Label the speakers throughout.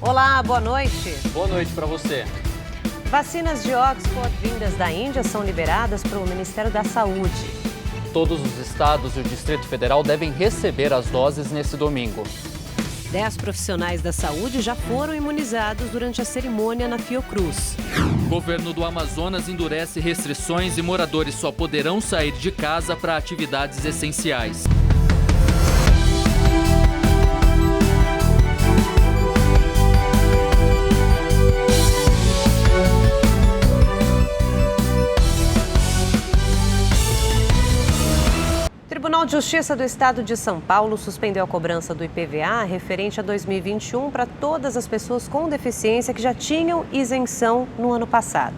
Speaker 1: Olá, boa noite.
Speaker 2: Boa noite para você.
Speaker 1: Vacinas de Oxford vindas da Índia são liberadas pelo Ministério da Saúde.
Speaker 2: Todos os estados e o Distrito Federal devem receber as doses nesse domingo.
Speaker 1: 10 profissionais da saúde já foram imunizados durante a cerimônia na Fiocruz.
Speaker 2: O governo do Amazonas endurece restrições e moradores só poderão sair de casa para atividades essenciais.
Speaker 1: O Tribunal de Justiça do Estado de São Paulo suspendeu a cobrança do IPVA referente a 2021 para todas as pessoas com deficiência que já tinham isenção no ano passado.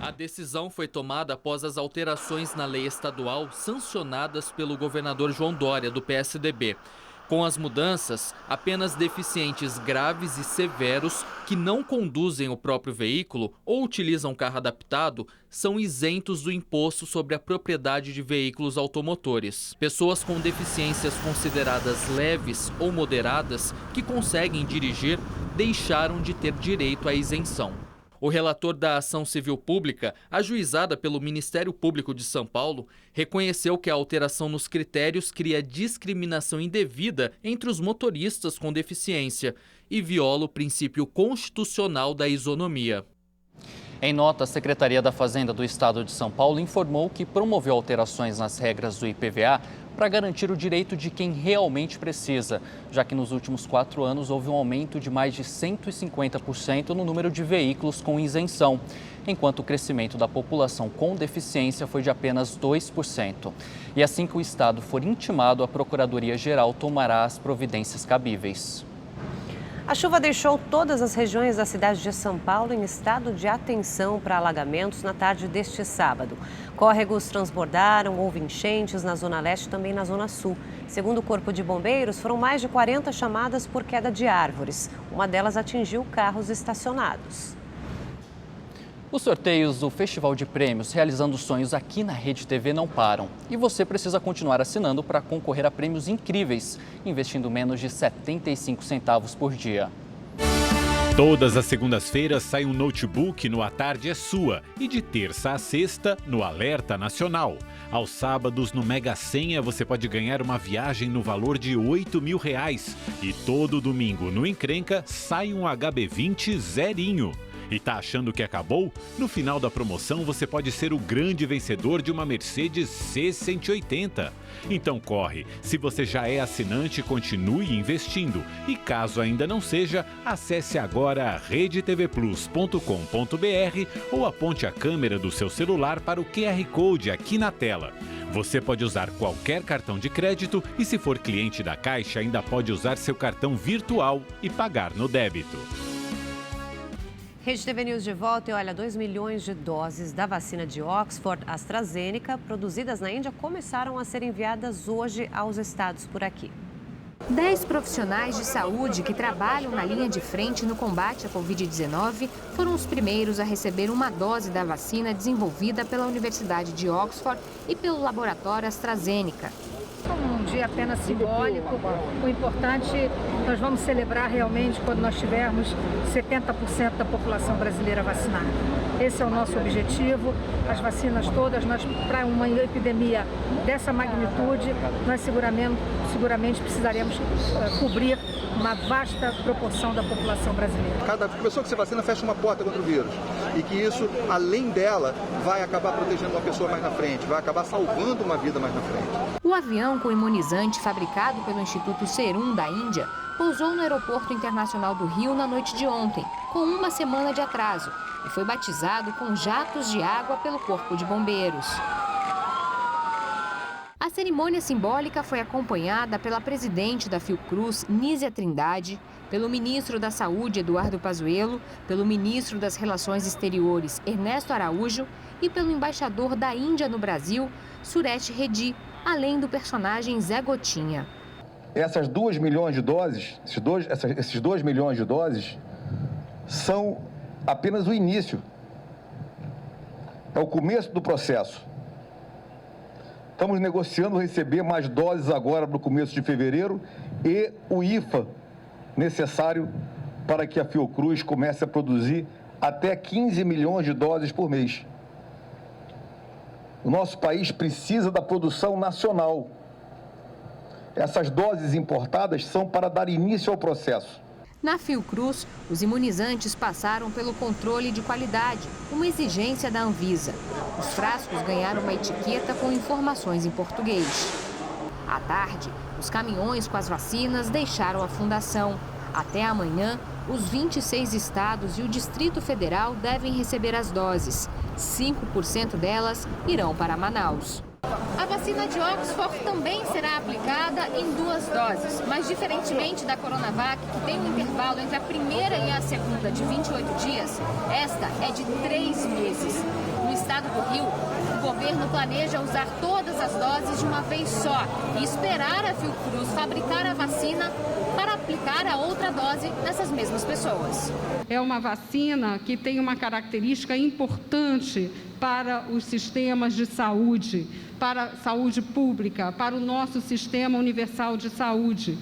Speaker 2: A decisão foi tomada após as alterações na lei estadual sancionadas pelo governador João Dória, do PSDB. Com as mudanças, apenas deficientes graves e severos que não conduzem o próprio veículo ou utilizam carro adaptado são isentos do imposto sobre a propriedade de veículos automotores. Pessoas com deficiências consideradas leves ou moderadas que conseguem dirigir deixaram de ter direito à isenção. O relator da ação civil pública, ajuizada pelo Ministério Público de São Paulo, reconheceu que a alteração nos critérios cria discriminação indevida entre os motoristas com deficiência e viola o princípio constitucional da isonomia. Em nota, a Secretaria da Fazenda do Estado de São Paulo informou que promoveu alterações nas regras do IPVA para garantir o direito de quem realmente precisa, já que nos últimos 4 anos houve um aumento de mais de 150% no número de veículos com isenção, enquanto o crescimento da população com deficiência foi de apenas 2%. E assim que o Estado for intimado, a Procuradoria-Geral tomará as providências cabíveis.
Speaker 1: A chuva deixou todas as regiões da cidade de São Paulo em estado de atenção para alagamentos na tarde deste sábado. Córregos transbordaram, houve enchentes na Zona Leste e também na Zona Sul. Segundo o Corpo de Bombeiros, foram mais de 40 chamadas por queda de árvores. Uma delas atingiu carros estacionados.
Speaker 2: Os sorteios do Festival de Prêmios Realizando Sonhos aqui na Rede TV não param. E você precisa continuar assinando para concorrer a prêmios incríveis, investindo menos de 75 centavos por dia.
Speaker 3: Todas as segundas-feiras sai um notebook no A Tarde é Sua e de terça a sexta no Alerta Nacional. Aos sábados no Mega Senha você pode ganhar uma viagem no valor de R$8.000 e todo domingo no Encrenca sai um HB20 zerinho. E tá achando que acabou? No final da promoção você pode ser o grande vencedor de uma Mercedes C180. Então corre, se você já é assinante, continue investindo. E caso ainda não seja, acesse agora redetvplus.com.br ou aponte a câmera do seu celular para o QR Code aqui na tela. Você pode usar qualquer cartão de crédito e, se for cliente da Caixa, ainda pode usar seu cartão virtual e pagar no débito.
Speaker 1: Rede TV News de volta e olha, 2 milhões de doses da vacina de Oxford AstraZeneca, produzidas na Índia, começaram a ser enviadas hoje aos estados por aqui.
Speaker 4: 10 profissionais de saúde que trabalham na linha de frente no combate à Covid-19 foram os primeiros a receber uma dose da vacina desenvolvida pela Universidade de Oxford e pelo laboratório AstraZeneca.
Speaker 5: Um dia apenas simbólico, o importante, nós vamos celebrar realmente quando nós tivermos 70% da população brasileira vacinada. Esse é o nosso objetivo, as vacinas todas, para uma epidemia dessa magnitude, nós seguramente precisaremos cobrir uma vasta proporção da população brasileira.
Speaker 6: Cada pessoa que se vacina fecha uma porta contra o vírus e que isso, além dela, vai acabar protegendo uma pessoa mais na frente, vai acabar salvando uma vida mais na frente.
Speaker 4: O avião com imunizante fabricado pelo Instituto Serum da Índia pousou no Aeroporto Internacional do Rio na noite de ontem, com uma semana de atraso, e foi batizado com jatos de água pelo Corpo de Bombeiros. A cerimônia simbólica foi acompanhada pela presidente da Fiocruz, Nízia Trindade, pelo ministro da Saúde, Eduardo Pazuello, pelo ministro das Relações Exteriores, Ernesto Araújo, e pelo embaixador da Índia no Brasil, Suresh Reddy, além do personagem Zé Gotinha.
Speaker 7: Essas 2 milhões de doses, esses 2 milhões de doses, são apenas o início. É o começo do processo. Estamos negociando receber mais doses agora no começo de fevereiro e o IFA necessário para que a Fiocruz comece a produzir até 15 milhões de doses por mês. O nosso país precisa da produção nacional. Essas doses importadas são para dar início ao processo.
Speaker 4: Na Fiocruz, os imunizantes passaram pelo controle de qualidade, uma exigência da Anvisa. Os frascos ganharam uma etiqueta com informações em português. À tarde, os caminhões com as vacinas deixaram a fundação. Até amanhã, os 26 estados e o Distrito Federal devem receber as doses. 5% delas irão para Manaus. A vacina de Oxford também será aplicada em 2 doses, mas diferentemente da Coronavac, que tem um intervalo entre a primeira e a segunda de 28 dias, esta é de 3 meses. No estado do Rio, o governo planeja usar todas as doses de uma vez só e esperar a Fiocruz fabricar a vacina para aplicar a outra dose nessas mesmas pessoas.
Speaker 8: É uma vacina que tem uma característica importante para os sistemas de saúde, para a saúde pública, para o nosso sistema universal de saúde,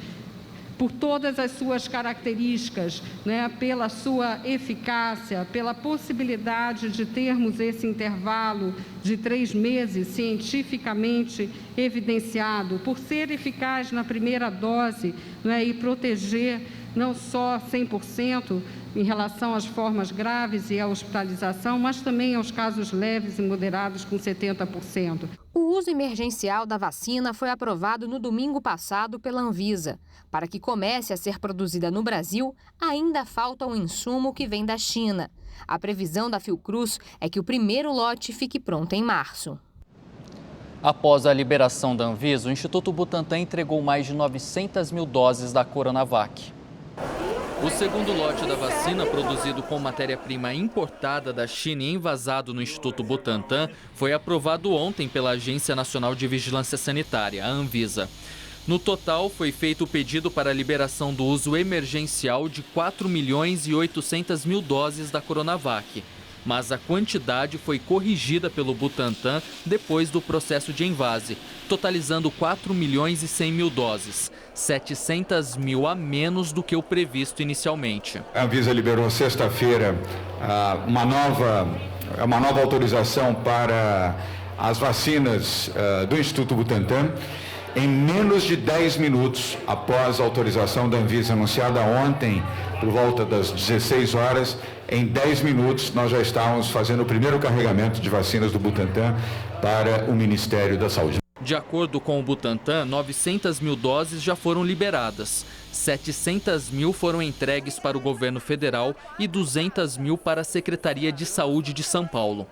Speaker 8: por todas as suas características, né, pela sua eficácia, pela possibilidade de termos esse intervalo de 3 meses cientificamente evidenciado, por ser eficaz na primeira dose, né, e proteger não só 100% em relação às formas graves e à hospitalização, mas também aos casos leves e moderados com 70%.
Speaker 4: O uso emergencial da vacina foi aprovado no domingo passado pela Anvisa. Para que comece a ser produzida no Brasil, ainda falta um insumo que vem da China. A previsão da Fiocruz é que o primeiro lote fique pronto em março.
Speaker 2: Após a liberação da Anvisa, o Instituto Butantan entregou mais de 900 mil doses da Coronavac. O segundo lote da vacina, produzido com matéria-prima importada da China e envasado no Instituto Butantan, foi aprovado ontem pela Agência Nacional de Vigilância Sanitária, a Anvisa. No total, foi feito o pedido para a liberação do uso emergencial de 4.800.000 doses da Coronavac. Mas a quantidade foi corrigida pelo Butantan depois do processo de envase, totalizando 4.100.000 doses, 700.000 a menos do que o previsto inicialmente.
Speaker 9: A Anvisa liberou sexta-feira uma nova autorização para as vacinas do Instituto Butantan. Em menos de 10 minutos após a autorização da Anvisa anunciada ontem, por volta das 16 horas, em 10 minutos nós já estávamos fazendo o primeiro carregamento de vacinas do Butantan para o Ministério da Saúde.
Speaker 2: De acordo com o Butantan, 900.000 doses já foram liberadas. 700.000 foram entregues para o governo federal e 200.000 para a Secretaria de Saúde de São Paulo.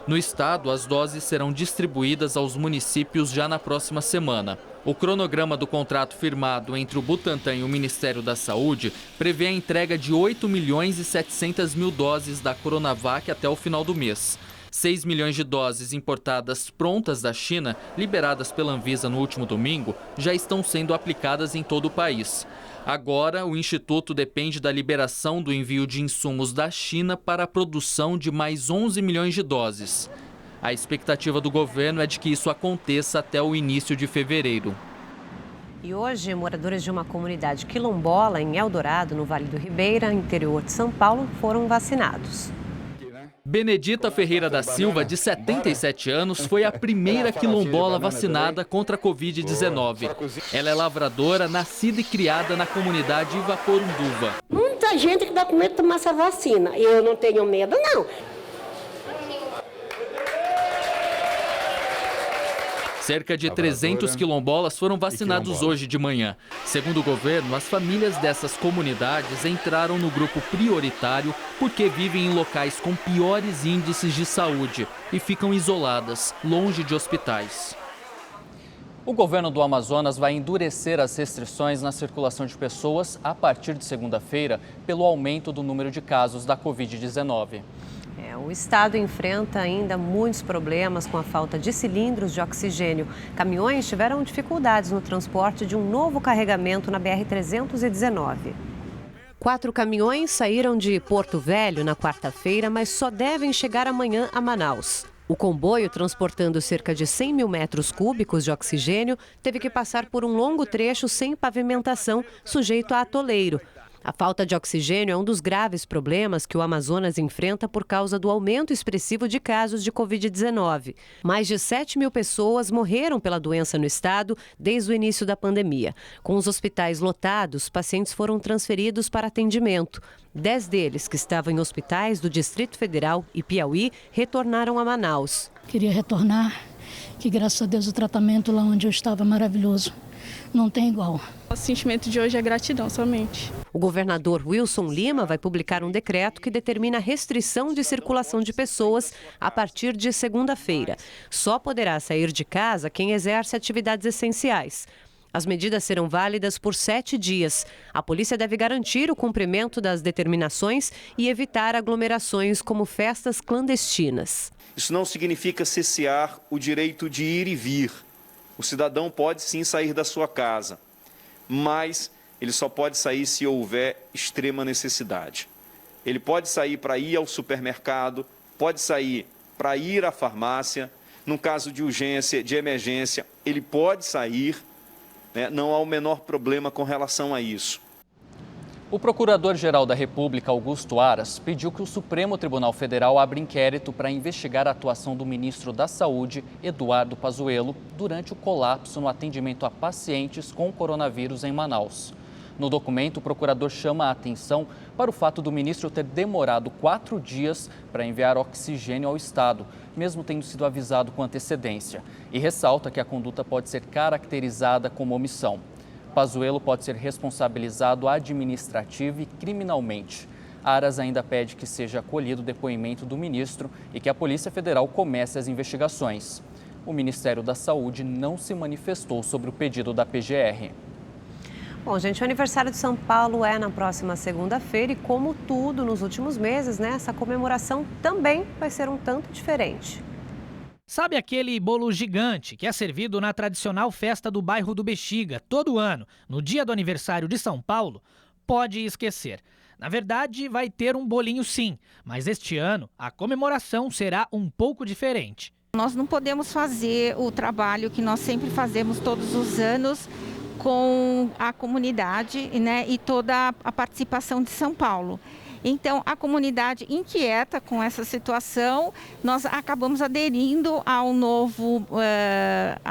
Speaker 2: No estado, as doses serão distribuídas aos municípios já na próxima semana. O cronograma do contrato firmado entre o Butantan e o Ministério da Saúde prevê a entrega de 8.700.000 doses da Coronavac até o final do mês. 6 milhões de doses importadas prontas da China, liberadas pela Anvisa no último domingo, já estão sendo aplicadas em todo o país. Agora, o Instituto depende da liberação do envio de insumos da China para a produção de mais 11 milhões de doses. A expectativa do governo é de que isso aconteça até o início de fevereiro.
Speaker 1: E hoje, moradores de uma comunidade quilombola em Eldorado, no Vale do Ribeira, interior de São Paulo, foram vacinados.
Speaker 2: Benedita Ferreira da Silva, de 77 anos, foi a primeira quilombola vacinada contra a Covid-19. Ela é lavradora, nascida e criada na comunidade Ivaporunduva.
Speaker 10: Muita gente que dá com medo de tomar essa vacina. Eu não tenho medo, não.
Speaker 2: Cerca de 300 quilombolas foram vacinados hoje de manhã. Segundo o governo, as famílias dessas comunidades entraram no grupo prioritário porque vivem em locais com piores índices de saúde e ficam isoladas, longe de hospitais. O governo do Amazonas vai endurecer as restrições na circulação de pessoas a partir de segunda-feira pelo aumento do número de casos da Covid-19.
Speaker 1: O estado enfrenta ainda muitos problemas com a falta de cilindros de oxigênio. Caminhões tiveram dificuldades no transporte de um novo carregamento na BR-319. 4 caminhões saíram de Porto Velho na quarta-feira, mas só devem chegar amanhã a Manaus. O comboio, transportando cerca de 100 mil metros cúbicos de oxigênio, teve que passar por um longo trecho sem pavimentação, sujeito a atoleiro. A falta de oxigênio é um dos graves problemas que o Amazonas enfrenta por causa do aumento expressivo de casos de Covid-19. Mais de 7 mil pessoas morreram pela doença no estado desde o início da pandemia. Com os hospitais lotados, pacientes foram transferidos para atendimento. 10 deles, que estavam em hospitais do Distrito Federal e Piauí, retornaram a Manaus.
Speaker 11: Queria retornar, que graças a Deus o tratamento lá onde eu estava é maravilhoso. Não tem igual.
Speaker 12: O sentimento de hoje é gratidão somente.
Speaker 1: O governador Wilson Lima vai publicar um decreto que determina a restrição de circulação de pessoas a partir de segunda-feira. Só poderá sair de casa quem exerce atividades essenciais. As medidas serão válidas por 7 dias. A polícia deve garantir o cumprimento das determinações e evitar aglomerações como festas clandestinas.
Speaker 13: Isso não significa cessear o direito de ir e vir. O cidadão pode sim sair da sua casa, mas ele só pode sair se houver extrema necessidade. Ele pode sair para ir ao supermercado, pode sair para ir à farmácia. No caso de urgência, de emergência, ele pode sair, né? Não há o menor problema com relação a isso.
Speaker 2: O Procurador-Geral da República, Augusto Aras, pediu que o Supremo Tribunal Federal abra inquérito para investigar a atuação do ministro da Saúde, Eduardo Pazuello, durante o colapso no atendimento a pacientes com coronavírus em Manaus. No documento, o procurador chama a atenção para o fato do ministro ter demorado 4 dias para enviar oxigênio ao estado, mesmo tendo sido avisado com antecedência, e ressalta que a conduta pode ser caracterizada como omissão. Pazuello pode ser responsabilizado administrativa e criminalmente. Aras ainda pede que seja acolhido o depoimento do ministro e que a Polícia Federal comece as investigações. O Ministério da Saúde não se manifestou sobre o pedido da PGR.
Speaker 1: Bom, gente, o aniversário de São Paulo é na próxima segunda-feira e, como tudo nos últimos meses, né, essa comemoração também vai ser um tanto diferente.
Speaker 14: Sabe aquele bolo gigante que é servido na tradicional festa do bairro do Bexiga todo ano, no dia do aniversário de São Paulo? Pode esquecer. Na verdade, vai ter um bolinho sim, mas este ano a comemoração será um pouco diferente.
Speaker 15: Nós não podemos fazer o trabalho que nós sempre fazemos todos os anos com a comunidade, né, e toda a participação de São Paulo. Então, a comunidade inquieta com essa situação, nós acabamos aderindo a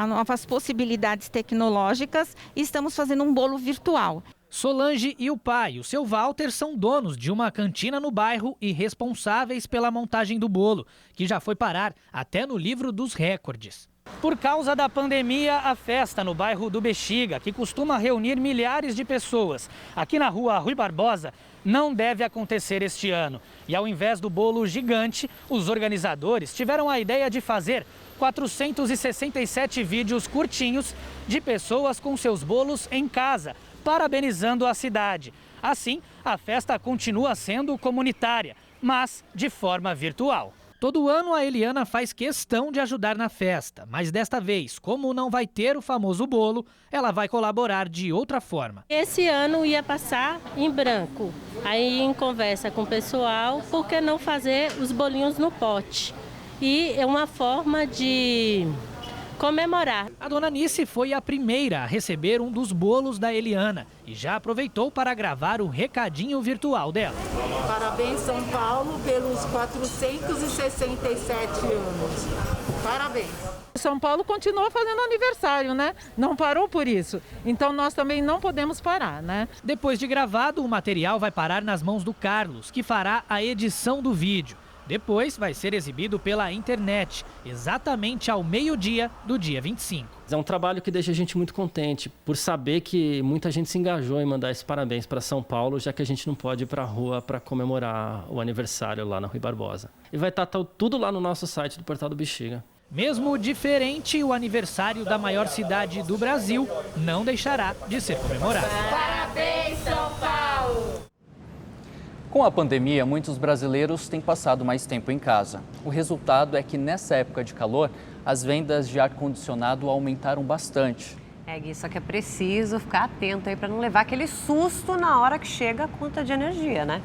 Speaker 15: novas possibilidades tecnológicas e estamos fazendo um bolo virtual.
Speaker 14: Solange e o pai, o seu Walter, são donos de uma cantina no bairro e responsáveis pela montagem do bolo, que já foi parar até no livro dos recordes. Por causa da pandemia, a festa no bairro do Bexiga, que costuma reunir milhares de pessoas, aqui na rua Rui Barbosa, não deve acontecer este ano. E ao invés do bolo gigante, os organizadores tiveram a ideia de fazer 467 vídeos curtinhos de pessoas com seus bolos em casa, parabenizando a cidade. Assim, a festa continua sendo comunitária, mas de forma virtual. Todo ano a Eliana faz questão de ajudar na festa, mas desta vez, como não vai ter o famoso bolo, ela vai colaborar de outra forma.
Speaker 16: Esse ano ia passar em branco, aí em conversa com o pessoal, por que não fazer os bolinhos no pote? E é uma forma de comemorar.
Speaker 14: A dona Nice foi a primeira a receber um dos bolos da Eliana e já aproveitou para gravar o recadinho virtual dela.
Speaker 17: Parabéns, São Paulo, pelos 467 anos. Parabéns.
Speaker 18: São Paulo continua fazendo aniversário, né? Não parou por isso. Então nós também não podemos parar, né?
Speaker 14: Depois de gravado, o material vai parar nas mãos do Carlos, que fará a edição do vídeo. Depois vai ser exibido pela internet, exatamente ao meio-dia do dia 25.
Speaker 19: É um trabalho que deixa a gente muito contente, por saber que muita gente se engajou em mandar esse parabéns para São Paulo, já que a gente não pode ir para a rua para comemorar o aniversário lá na Rui Barbosa. E vai estar tudo lá no nosso site do Portal do Bexiga.
Speaker 14: Mesmo diferente, o aniversário da maior cidade do Brasil não deixará de ser comemorado.
Speaker 17: Parabéns, São Paulo!
Speaker 2: Com a pandemia, muitos brasileiros têm passado mais tempo em casa. O resultado é que nessa época de calor, as vendas de ar-condicionado aumentaram bastante.
Speaker 1: Gui, só que é preciso ficar atento aí para não levar aquele susto na hora que chega a conta de energia, né?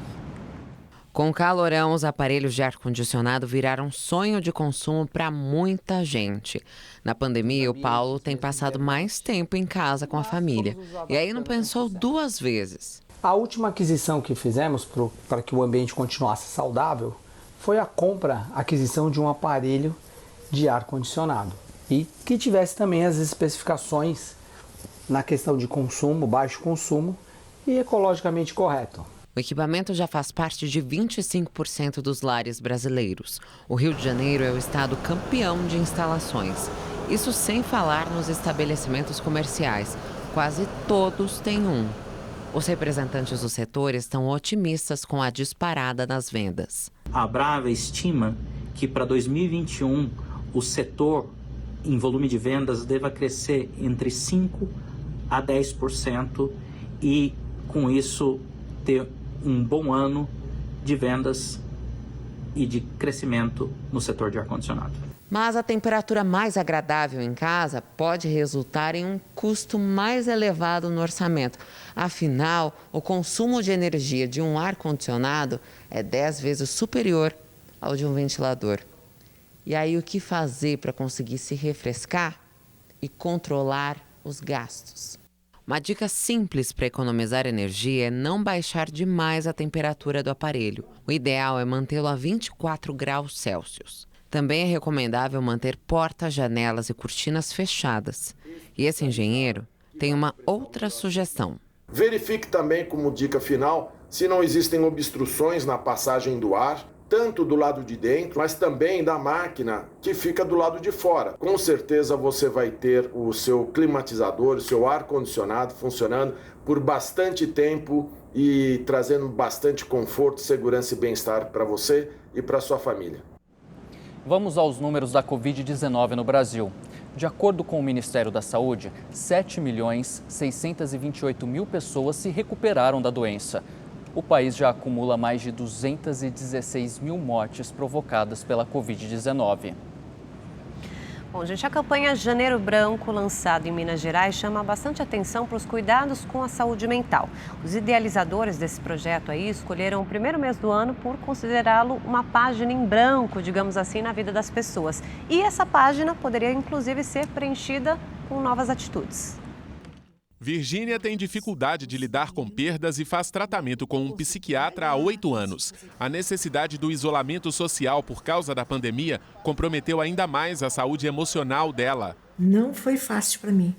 Speaker 20: Com o calorão, os aparelhos de ar-condicionado viraram sonho de consumo para muita gente. Na pandemia, o Paulo tem passado mais tempo em casa com a família. E aí não pensou duas vezes.
Speaker 21: A última aquisição que fizemos para que o ambiente continuasse saudável foi a aquisição de um aparelho de ar-condicionado e que tivesse também as especificações na questão de consumo, baixo consumo e ecologicamente correto.
Speaker 20: O equipamento já faz parte de 25% dos lares brasileiros. O Rio de Janeiro é o estado campeão de instalações. Isso sem falar nos estabelecimentos comerciais. Quase todos têm um. Os representantes do setor estão otimistas com a disparada nas vendas.
Speaker 22: A Brava estima que para 2021 o setor em volume de vendas deva crescer entre 5% a 10% e com isso ter um bom ano de vendas e de crescimento no setor de ar-condicionado.
Speaker 20: Mas a temperatura mais agradável em casa pode resultar em um custo mais elevado no orçamento. Afinal, o consumo de energia de um ar-condicionado é 10 vezes superior ao de um ventilador. E aí, o que fazer para conseguir se refrescar e controlar os gastos? Uma dica simples para economizar energia é não baixar demais a temperatura do aparelho. O ideal é mantê-lo a 24 graus Celsius. Também é recomendável manter portas, janelas e cortinas fechadas. E esse engenheiro tem uma outra sugestão.
Speaker 23: Verifique também, como dica final, se não existem obstruções na passagem do ar, tanto do lado de dentro, mas também da máquina que fica do lado de fora. Com certeza você vai ter o seu climatizador, o seu ar-condicionado funcionando por bastante tempo e trazendo bastante conforto, segurança e bem-estar para você e para sua família.
Speaker 2: Vamos aos números da Covid-19 no Brasil. De acordo com o Ministério da Saúde, 7.628.000 pessoas se recuperaram da doença. O país já acumula mais de 216 mil mortes provocadas pela Covid-19.
Speaker 1: Bom, gente, a campanha Janeiro Branco, lançada em Minas Gerais, chama bastante atenção para os cuidados com a saúde mental. Os idealizadores desse projeto aí escolheram o primeiro mês do ano por considerá-lo uma página em branco, digamos assim, na vida das pessoas. E essa página poderia, inclusive, ser preenchida com novas atitudes.
Speaker 24: Virgínia tem dificuldade de lidar com perdas e faz tratamento com um psiquiatra há 8 anos. A necessidade do isolamento social por causa da pandemia comprometeu ainda mais a saúde emocional dela.
Speaker 25: Não foi fácil para mim.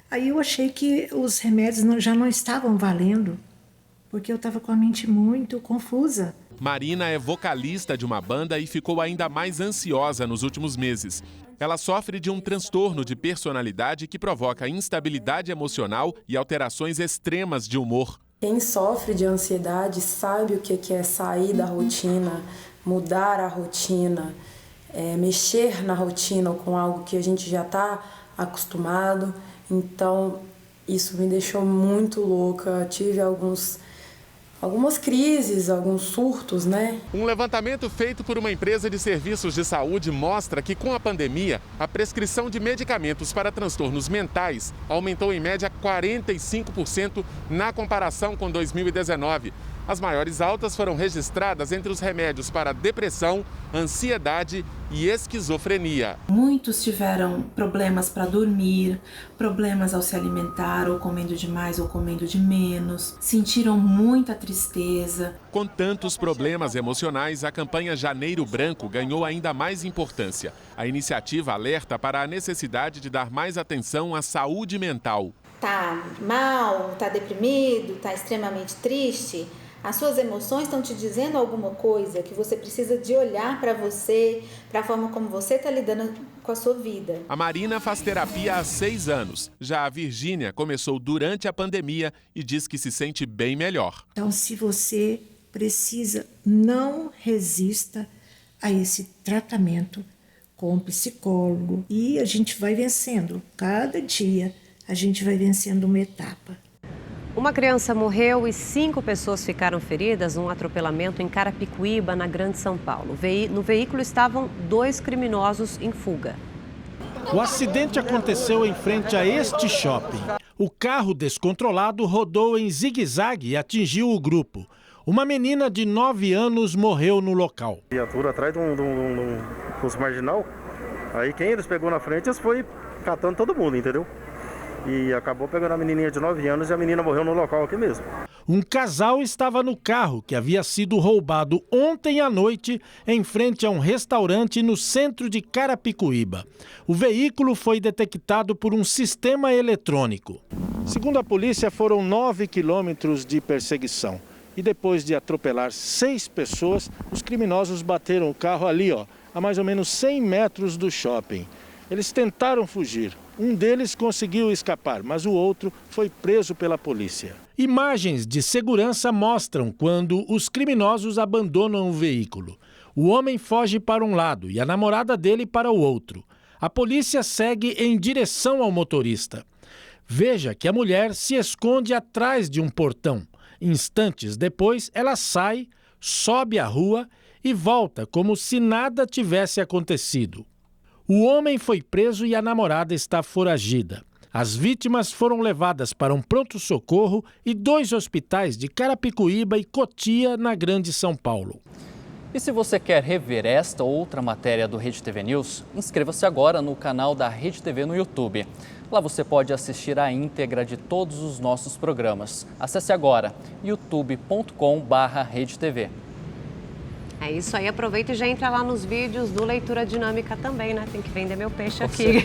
Speaker 25: Aí eu achei que os remédios já não estavam valendo, porque eu estava com a mente muito confusa.
Speaker 24: Marina é vocalista de uma banda e ficou ainda mais ansiosa nos últimos meses. Ela sofre de um transtorno de personalidade que provoca instabilidade emocional e alterações extremas de humor.
Speaker 26: Quem sofre de ansiedade sabe o que é sair da rotina, mudar a rotina, mexer na rotina com algo que a gente já está acostumado. Então, isso me deixou muito louca. Tive algumas crises, alguns surtos, né?
Speaker 24: Um levantamento feito por uma empresa de serviços de saúde mostra que, com a pandemia, a prescrição de medicamentos para transtornos mentais aumentou em média 45% na comparação com 2019. As maiores altas foram registradas entre os remédios para depressão, ansiedade e esquizofrenia.
Speaker 25: Muitos tiveram problemas para dormir, problemas ao se alimentar, ou comendo demais ou comendo de menos, sentiram muita tristeza.
Speaker 24: Com tantos problemas emocionais, a campanha Janeiro Branco ganhou ainda mais importância. A iniciativa alerta para a necessidade de dar mais atenção à saúde mental.
Speaker 27: Tá mal, tá deprimido, tá extremamente triste? As suas emoções estão te dizendo alguma coisa que você precisa de olhar para você, para a forma como você está lidando com a sua vida.
Speaker 24: A Marina faz terapia há 6 anos. Já a Virgínia começou durante a pandemia e diz que se sente bem melhor.
Speaker 25: Então, se você precisa, não resista a esse tratamento com um psicólogo. E a gente vai vencendo. Cada dia a gente vai vencendo uma etapa.
Speaker 1: Uma criança morreu e 5 pessoas ficaram feridas num atropelamento em Carapicuíba, na Grande São Paulo. No veículo estavam 2 criminosos em fuga.
Speaker 28: O acidente aconteceu em frente a este shopping. O carro descontrolado rodou em zigue-zague e atingiu o grupo. Uma menina de 9 anos morreu no local.
Speaker 29: Viatura atrás de uns marginal. Aí quem eles pegou na frente, eles foi catando todo mundo, entendeu? E acabou pegando a menininha de 9 anos e a menina morreu no local aqui mesmo.
Speaker 28: Um casal estava no carro que havia sido roubado ontem à noite em frente a um restaurante no centro de Carapicuíba. O veículo foi detectado por um sistema eletrônico. Segundo a polícia, foram 9 quilômetros de perseguição. E depois de atropelar 6 pessoas, os criminosos bateram o carro ali, a mais ou menos 100 metros do shopping. Eles tentaram fugir. Um deles conseguiu escapar, mas o outro foi preso pela polícia. Imagens de segurança mostram quando os criminosos abandonam o veículo. O homem foge para um lado e a namorada dele para o outro. A polícia segue em direção ao motorista. Veja que a mulher se esconde atrás de um portão. Instantes depois, ela sai, sobe a rua e volta como se nada tivesse acontecido. O homem foi preso e a namorada está foragida. As vítimas foram levadas para um pronto-socorro e 2 hospitais de Carapicuíba e Cotia, na Grande São Paulo.
Speaker 3: E se você quer rever esta ou outra matéria do Rede TV News, inscreva-se agora no canal da Rede TV no YouTube. Lá você pode assistir a íntegra de todos os nossos programas. Acesse agora youtube.com/redetv.
Speaker 1: É isso aí, aproveita e já entra lá nos vídeos do Leitura Dinâmica também, né? Tem que vender meu peixe aqui.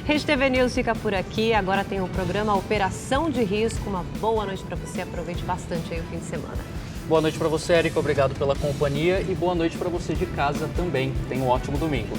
Speaker 1: Rede TV News fica por aqui, agora tem o programa Operação de Risco. Uma boa noite para você, aproveite bastante aí o fim de semana.
Speaker 3: Boa noite para você, Érica, obrigado pela companhia e boa noite para você de casa também. Tenha um ótimo domingo.